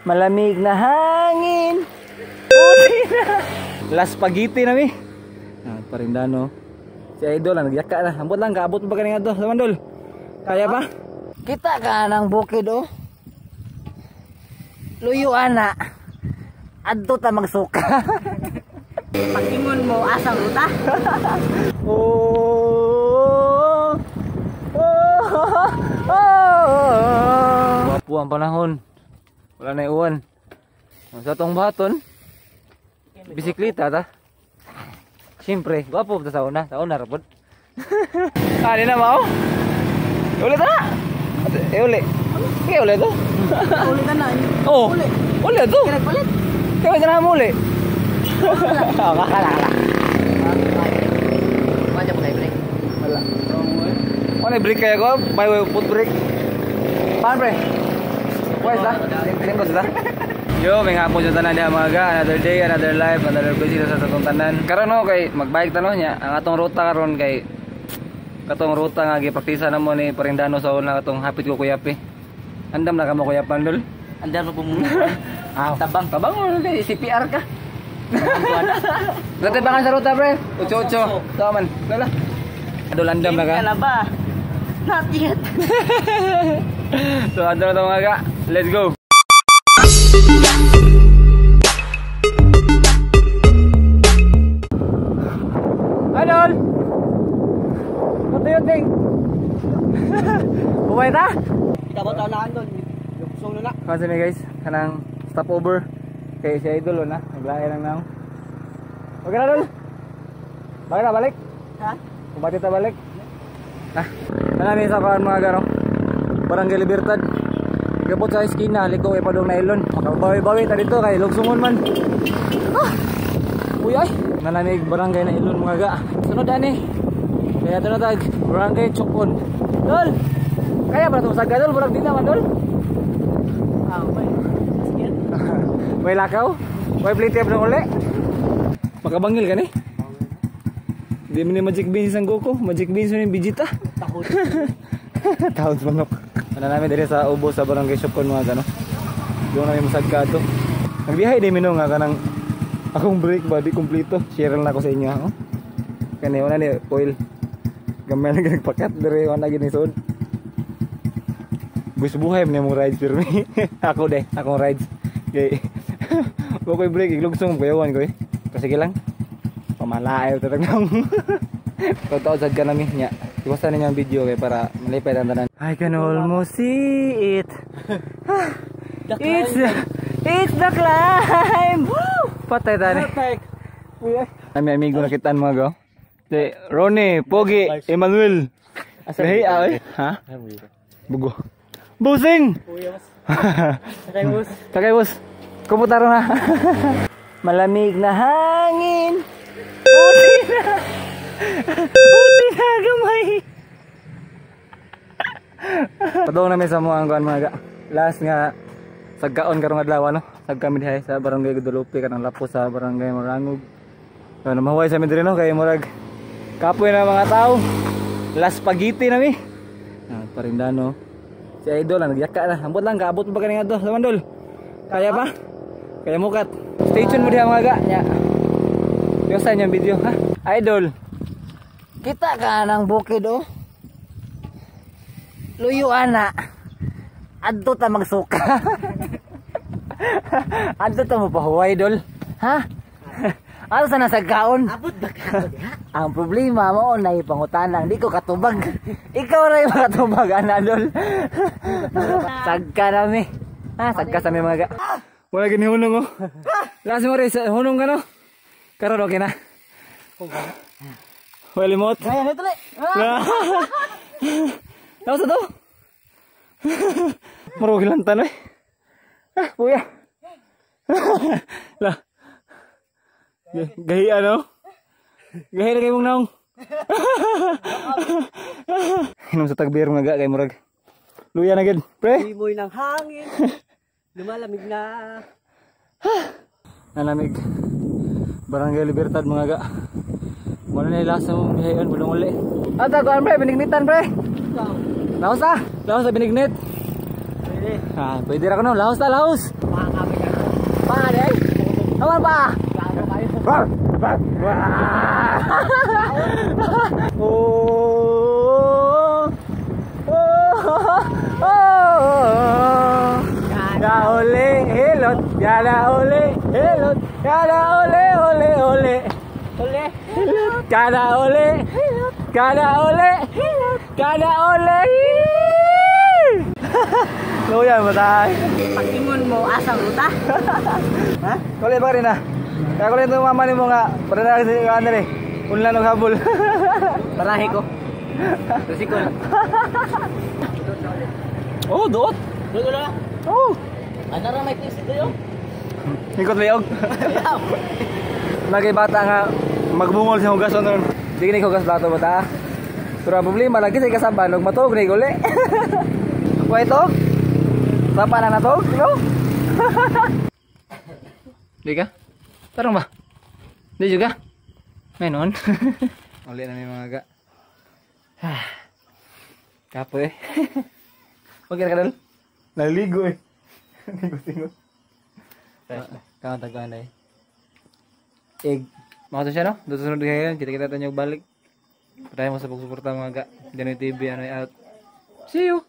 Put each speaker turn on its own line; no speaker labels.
Malamig na hangin. Puti na. Las spaghetti na mi. Parindano. Si Idol nagyaka na. Ambot lang kaabot pa kaning adto, Mandol. Kaya pa? Kita ka ng bukid oh. Luyo ana. Adto ta magsuka. Pagingon mo asang ruta. Oh. Wapo ang panahon. Wala na iuwan. Sa tong baton. Bisikleta ta. Siyempre, gwapo ta sa una rapod. Ani na mao? Ulit na. Uli. Kaya ulit to. Uli ka na. Oh. Uli to. Kaya ulit. Kaya na muli. Kakala. Wala mo kay break. Wala. Wala break kaya ko, by way foot break. Paano pre? Where's that? Tingko sa. Yo, may hapon sa tanan diha mga ga, another day, another life, another busy sa atong tanan. Karon no kay magbike tanon nya, ang atong ruta karon kay katong ruta nga gipraktisa namo ni Parindano sa una katong hapit ko kuyapi. Andam na ka mo kuyapan dol. Andam mo muna. Tabang mo kay CPR ka. Dati bangan sa ruta pre. 88. Taman. Dala. Adol andam na ka. Kala ba? Not yet. So andam na mga ga. Let's go. Idol! What do you think? Buhay ta? Kita ba talaan doon? Luksong na na. Kasi may guys, kanang stopover. Kaya si Idol na, naglaya lang na ako. Huwag ka na doon? Bakit na balik? Ha? Kung bakit na balik? Ha? Namin sa kaan mga garo. Barangay Libertad. Gapot sa eskina, liko kay padong nailon. Bawi-bawi ta dito kay lugsungon man. Ah! Uy ay! Nanamig barangay nailon mga ga. Sunod ani. Kaya ito na tag barangay Chokon. Dol! Kaya ba ito sa gadol? Murag di naman dol? Okay. May lakaw? May plitip na uli? Makabangil ka ni? Hindi mo ni Magic Beans ang Goku. Magic Beans mo ni Vegeta. Tahod. Tahod manok. Ano namin dali sa ubo sa barangay Chokon mga gano. Doon namin masagkado. Nagbihay din minong nga kanang akong break ba di kumpleto. Share lang ako sa inyo ha. Kani wala ni oil. Gamay lang nagpakat dire wala gini sud. Bus buhay man mo rides for me. Ako de, akong rides. Kay koy break iglugsong ko yawan ko eh. Kasi lang. Pamalaay ta tagong. Totoo sad ka nami nya. Iwasan niyo ang video kay para malipay ang tanan. I can almost see it. It's the climb. Woo! Patay tani. Ami amigo na kitaan mga go. Si Ronnie, Pogi, Emmanuel. Hey, ay. Ha? Bugo. Busing. Kakay bus. Kumputar na. Malamig na hangin. Puti na. Puti na gamay. Padong namin sa mga kuan mga ga. Last nga sagkaon karong adlaw no. Sag kami dihay sa barangay Guadalupe kanang lapo sa barangay Marangog. So namahuway sa mi diri no kay murag kapoy na mga tao. Las spaghetti na mi. Parindano. Si Idol nagyaka na. Ambot lang kaabot pa kaning adto, Mandol. Kaya pa? Kaya mukat. Stay tuned mo diha mga ga. Nya. Yosan yung video ha. Idol. Kita ka ng bukid oh. Luyo ana. Adto ta magsuka. Adto ta mo pahuway dol. Ha? Ano sa nasagkaon? Abot ba ka? Ang problema mo na ipangutanang di ko katubag. Ikaw ra yung makatubag ana dol. Sagka nami. Ha, sagka sa mi mga ga. Wala gini hunong oh. Last mo rin hunong ka no. Karon okay na. Wala limot. Kaya na tuloy. Ano sa to? Marugilan tanay. Ah, kuya. Lah. Gahi ano? Gahi na kayo mong naong. Inom sa tagbir mga ga kay murag. Luya na gid, pre.
Imoy ng hangin. Lumalamig na.
Nalamig. Barangay Libertad mga ga. Wala na ilasa mong bihayon bulong uli. Ata ko pre, binignitan pre. Laos sa binignit. Ah, pwede ra ko no. Lahos ta, lahos.
Makakami ka na.
Pa, day. Aman pa.
Gago kayo.
Oh. Oh. Kada uli, hilot. Kada uli, hilot. Kada uli, uli, uli.
Uli.
Kada uli, kada uli, kada uli. Luya mo tayo.
Pag-ingon mo, asang ruta.
Ha? Kulay ba rin ah? Kaya kulay ito mama ni mo nga. Para na kasi ano rin. Unlan ng habol.
Parahe ko. Resikol.
Oh, doot.
Doon na.
Oh.
Ano ra may twist doon?
Ikot liog. Lagi bata nga magbungol sa hugas nun. Di kini hugas plato bata. Pero ang problema lagi sa kasaban og matog ni uli. Kuha ito. Sapa na natog, no? Di ka? Parang ba? Di juga? Menon. Uli na may mga ga. Kapo eh. Okay na ka dal? Naligo eh. Ligo-ligo. Kawan tagkawan na eh. Egg. Makato siya no? Doon sunod kayo. Kita-kita tayo balik. Patay mo sa pagsuporta mga ga. Dinoy TV ano out. See you!